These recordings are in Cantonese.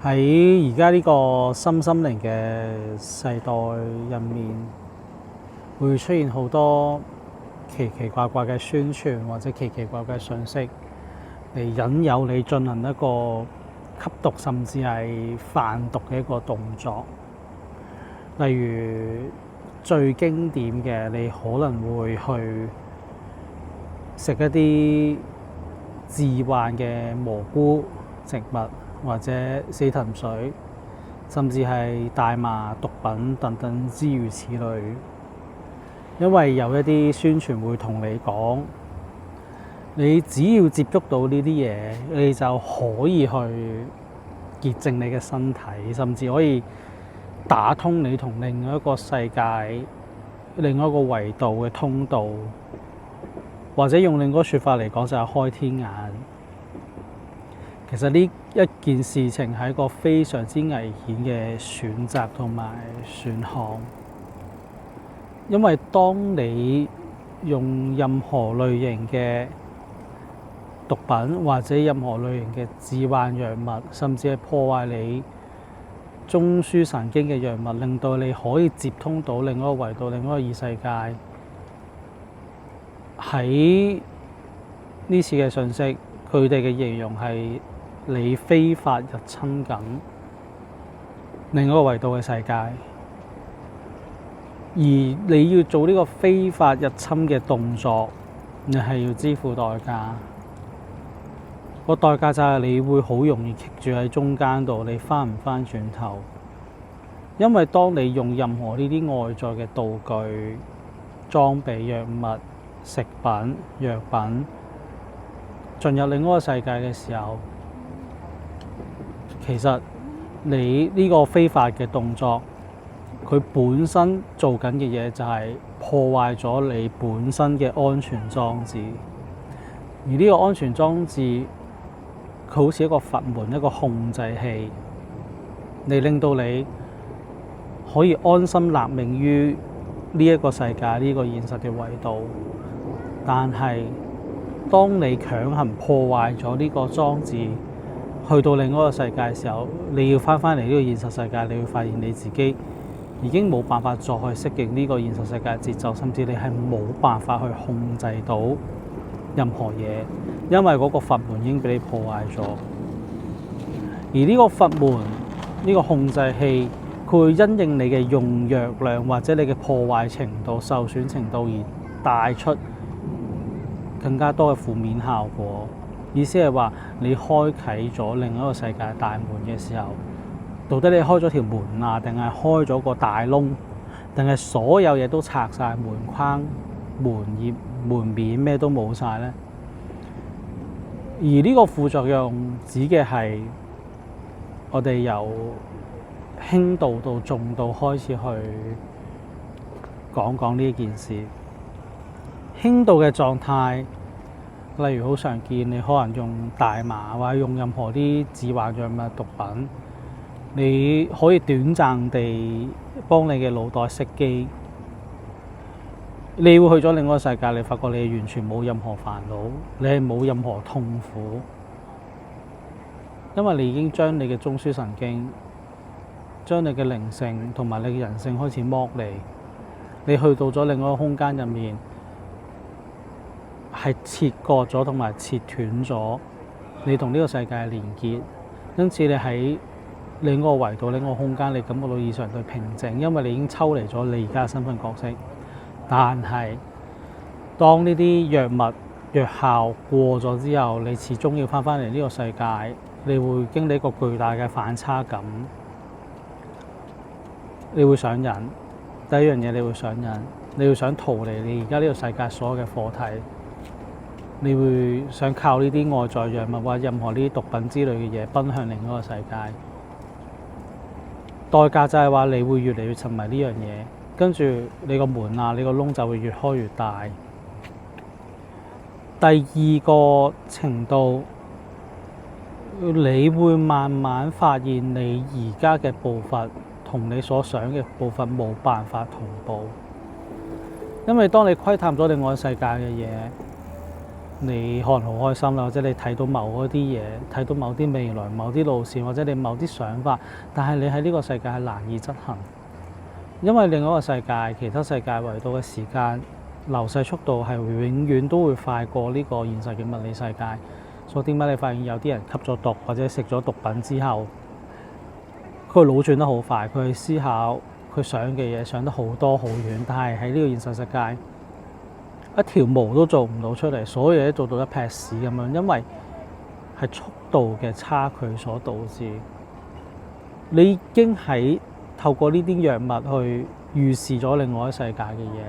喺而家呢個身心靈嘅世代入面，會出現好多奇奇怪怪嘅宣傳或者奇奇怪怪嘅信息，嚟引誘你進行一個吸毒甚至係販毒嘅一個動作。例如最經典嘅，你可能會去食一啲致幻嘅蘑菇植物，或者死藤水，甚至係大麻毒品等等之如此類。因為有一啲宣傳會同你講，你只要接觸到呢啲嘢，你就可以去潔淨你嘅身體，甚至可以打通你同另外一個世界、另外一個維度嘅通道，或者用另一個說法嚟講就係開天眼。其實呢一件事情係一個非常之危險嘅選擇同埋選項，因為當你用任何類型嘅毒品或者任何類型嘅致幻藥物，甚至係破壞你中樞神經嘅藥物，令到你可以接通到另一個維度、另一個異世界。喺呢次嘅信息，佢哋嘅形容係你非法入侵緊另一個維度嘅世界，而你要做呢個非法入侵嘅動作，你係要支付代價。個代價就係你會好容易棘住喺中間度，你翻唔翻轉頭。因為當你用任何呢啲外在嘅道具、裝備、藥物、食品、藥品進入另一個世界嘅時候，其實你呢個非法嘅動作，佢本身做緊嘅嘢就係破壞咗你本身嘅安全裝置。而呢個安全裝置，佢好似一個閥門、一個控制器，嚟令到你可以安心立命於呢一個世界、呢個現實嘅維度。但係當你強行破壞咗呢個裝置，去到另一個世界嘅時候，你要翻返嚟呢個現實世界，你會發現你自己已經冇辦法再去適應呢個現實世界嘅節奏，甚至你係冇辦法去控制到任何嘢，因為嗰個閥門已經俾你破壞咗。而呢個閥門、呢個控制器，佢會因應你嘅用藥量或者你嘅破壞程度、受損程度而帶出更加多嘅負面效果。意思係話，你開啟咗另一個世界大門嘅時候，到底你開咗條門啊，定係開咗個大窿，定係所有嘢都拆晒門框、門頁、門面咩都冇晒呢？而呢個副作用指嘅係我哋由輕度到重度開始去講呢件事。輕度嘅狀態，例如好常見，你可能用大麻或者用任何啲致幻藥物毒品，你可以短暫地幫你嘅腦袋熄機，你會去咗另一個世界，你發覺你完全冇任何煩惱，你係冇任何痛苦，因為你已經將你嘅中樞神經、將你嘅靈性同埋你嘅人性開始剝離，你去到咗另一個空間入面，係切割咗同埋切斷咗你同呢個世界嘅連結，因此你喺另一個維度、另一個空間，你感覺到異常對平靜，因為你已經抽離咗你而家嘅身份角色。但係當呢啲藥物藥效過咗之後，你始終要翻返嚟呢個世界，你會經歷一個巨大嘅反差感，你會上癮。第一樣嘢，你會上癮，你會想逃離你而家呢個世界所有嘅課題，你會想靠呢啲外在藥物或者任何呢啲毒品之類嘅嘢奔向另一個世界。代價就係話你會越嚟越沉迷呢樣嘢，跟住你個門啊，你個窿就會越開越大。第二個程度，你會慢慢發現你而家嘅步伐同你所想嘅步伐冇辦法同步，因為當你窺探咗另外世界嘅嘢，你可能好開心啦，或者你睇到某一啲嘢，睇到某啲未來、某啲路線，或者你某啲想法，但係你喺呢個世界係難以執行，因為另外一個世界、其他世界維度嘅時間流逝速度係永遠都會快過呢個現實嘅物理世界。所以點解你發現有啲人吸咗毒或者食咗毒品之後，佢腦轉得好快，佢去思考佢想嘅嘢，想得好多好遠，但係喺呢個現實世界一條毛都做唔到出嚟，所有嘢都做到一撇屎咁樣，因為係速度嘅差距所導致。你已經喺透過呢啲藥物去預示咗另外一個世界嘅嘢，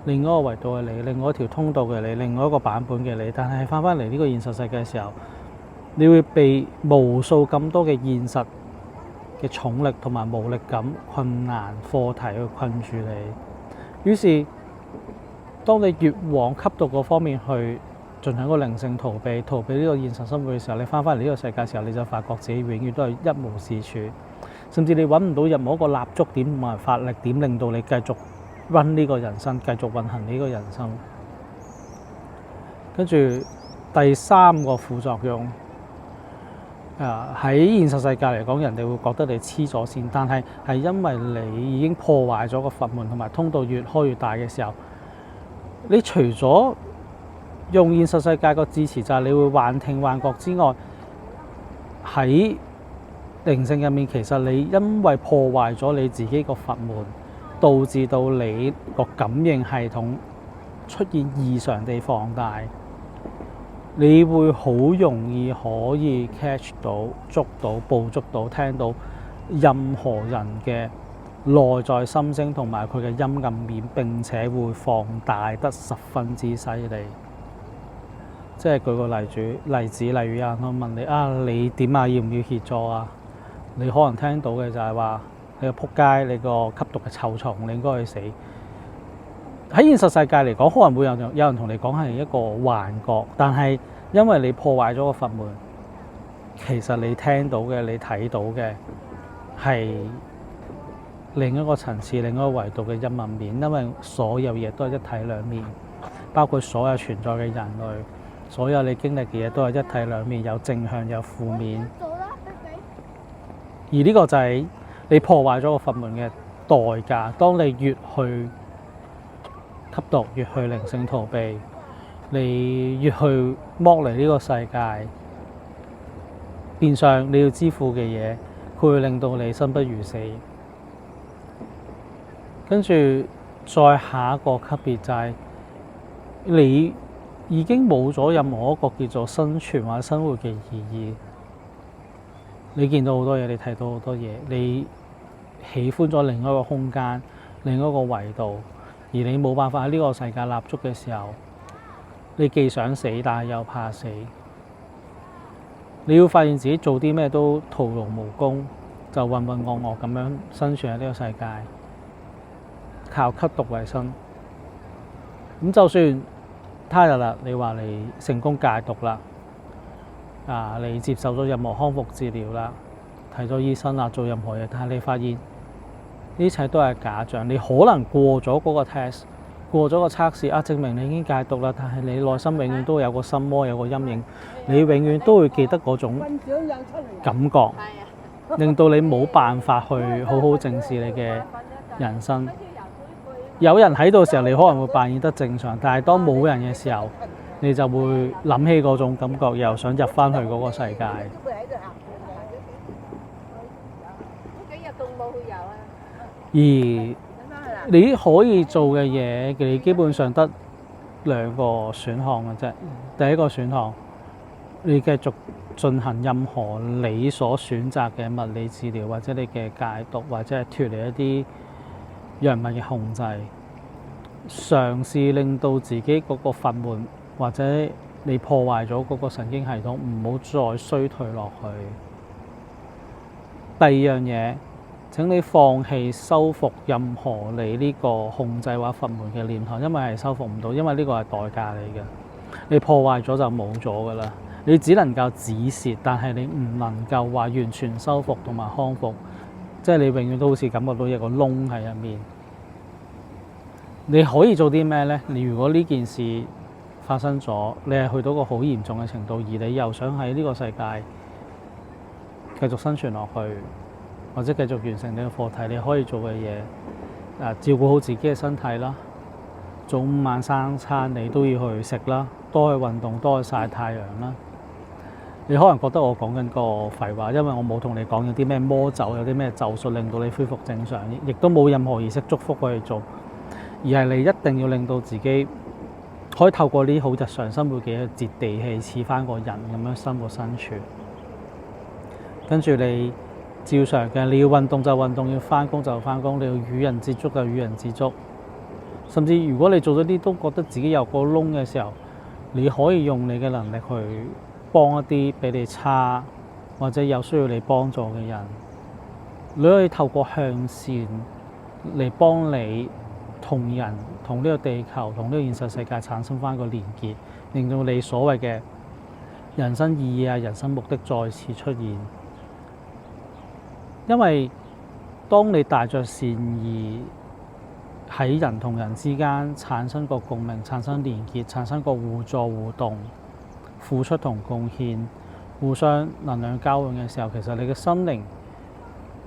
另外一個維度嘅你，另外一條通道嘅你，另外一個版本嘅你，但係翻返嚟呢個現實世界嘅時候，你會被無數咁多嘅現實嘅重力同埋無力感、困難課題去困住你。於是當你越往吸毒嗰方面去進行一個靈性逃避呢個現實生活嘅時候，你翻返嚟呢個世界嘅時候，你就發覺自己永遠都係一無是處，甚至你揾唔到任何一個立足點同埋發力點，令到你繼續 run 呢個人生，繼續運行呢個人生。跟住第三個副作用，喺現實世界嚟講，人哋會覺得你黐咗線，但係因為你已經破壞咗個佛門同埋通道越開越大嘅時候，你除咗用現實世界個支持就係你會幻聽幻覺之外，喺靈性入面，其實你因為破壞咗你自己個佛門，導致到你個感應系統出現異常地放大，你會好容易可以 catch 到、捉到、捕捉到、聽到任何人嘅內在心聲同埋佢嘅陰暗面，並且會放大得十分之犀利。即係舉個例子，例如有人會問你你點啊？要唔要協助啊？你可能聽到嘅就係話你個撲街，你個吸毒嘅臭蟲，你應該去死。喺現實世界嚟講，可能會有人同你講係一個幻覺，但係因為你破壞咗個佛門，其實你聽到嘅、你睇到嘅係另一個層次、另一個維度嘅陰暗面。因為所有嘢都係一體兩面，包括所有存在嘅人類，所有你經歷嘅嘢都係一體兩面，有正向有負面。而呢個就係你破壞咗個佛門嘅代價。當你越去吸毒，越去靈性逃避，你越去剝離呢個世界，變相你要支付嘅嘢，佢會令到你生不如死。跟住再下一個級別就係你已經冇咗任何一個叫做生存或者生活嘅意義。你見到好多嘢，你睇到好多嘢，你喜歡咗另一個空間、另一個維度，而你冇辦法喺呢個世界立足嘅時候，你既想死，但係又怕死。你要發現自己做啲咩都徒勞無功，就渾渾噩噩咁樣生存喺呢個世界，靠吸毒為生。咁就算他日啦，你話你成功戒毒啦，你接受咗任何康復治療啦，睇咗醫生啦，做任何嘢，但係你發現呢一切都係假象。你可能過咗嗰個 test， 過咗個測試證明你已經戒毒啦，但係你內心永遠都有個心魔，有個陰影，你永遠都會記得嗰種感覺，令到你冇辦法去好好正視你嘅人生。有人喺度嘅時候，你可能會扮演得正常，但係當冇人嘅時候，你就會諗起嗰種感覺，又想入翻去嗰個世界。而你可以做嘅嘢，你基本上得兩個選項嘅啫。第一個選項，你繼續進行任何你所選擇嘅物理治療，或者你嘅戒毒，或者係脫離一啲藥物嘅控制，嘗試令到自己嗰個佛門或者你破壞咗嗰個神經系統唔好再衰退落去。第二樣嘢，請你放棄修復任何你呢個控制或佛門嘅念頭，因為係修復唔到，因為呢個係代價嚟嘅。你破壞咗就冇咗噶啦，你只能夠止蝕，但係你唔能夠話完全修復同埋康復。即係你永遠都好似感覺到有個窿喺入面。你可以做啲咩呢？你如果呢件事發生咗，你係去到個好嚴重嘅程度，而你又想喺呢個世界繼續生存落去，或者繼續完成你嘅課題，你可以做嘅嘢，照顧好自己嘅身體啦，早午晚三餐你都要去食啦，多去運動，多去曬太陽啦。你可能覺得我講緊個廢話，因為我冇同你講有啲咩魔咒，有啲咩咒術令到你恢復正常，亦都冇任何儀式祝福去做，而係你一定要令到自己可以透過呢啲好日常生活嘅嘢接地氣，似翻個人咁樣生活生存。跟住你照常嘅，你要運動就運動，要翻工就翻工，你要與人接觸就與人接觸。甚至如果你做咗啲都覺得自己有個窿嘅時候，你可以用你嘅能力去幫一啲比你差或者有需要你幫助嘅人，你可以透過向善嚟幫你同人、同呢個地球、同呢個現實世界產生翻個連結，令到你所謂嘅人生意義啊、人生目的再次出現。因為當你帶着善意喺人同人之間產生個共鳴、產生連結、產生個互助互動、付出同貢獻、互相能量交換嘅時候，其實你嘅心靈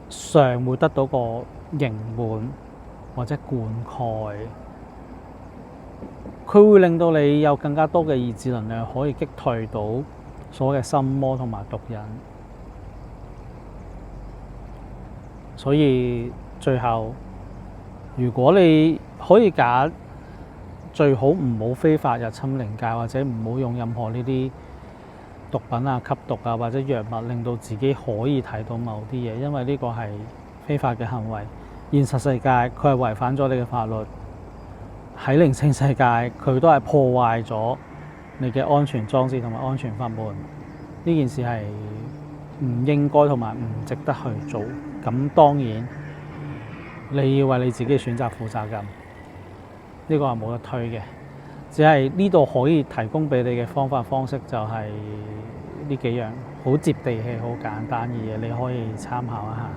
上會得到個盈滿或者灌溉，佢會令到你有更加多嘅意志能量可以擊退到所謂嘅心魔同埋毒癮。所以最後，如果你可以揀，最好唔好非法入侵靈界，或者唔好用任何呢啲毒品啊、吸毒啊或者藥物，令到自己可以睇到某啲嘢，因為呢個係非法嘅行為。現實世界佢係違反咗你嘅法律，喺靈性世界佢都係破壞咗你嘅安全裝置同埋安全法門。呢件事係唔應該同埋唔值得去做。咁當然你要為你自己嘅選擇負責任，呢個係冇得推嘅。只係呢度可以提供俾你嘅方法方式就係呢幾樣好接地氣、好簡單嘅嘢，你可以參考一下。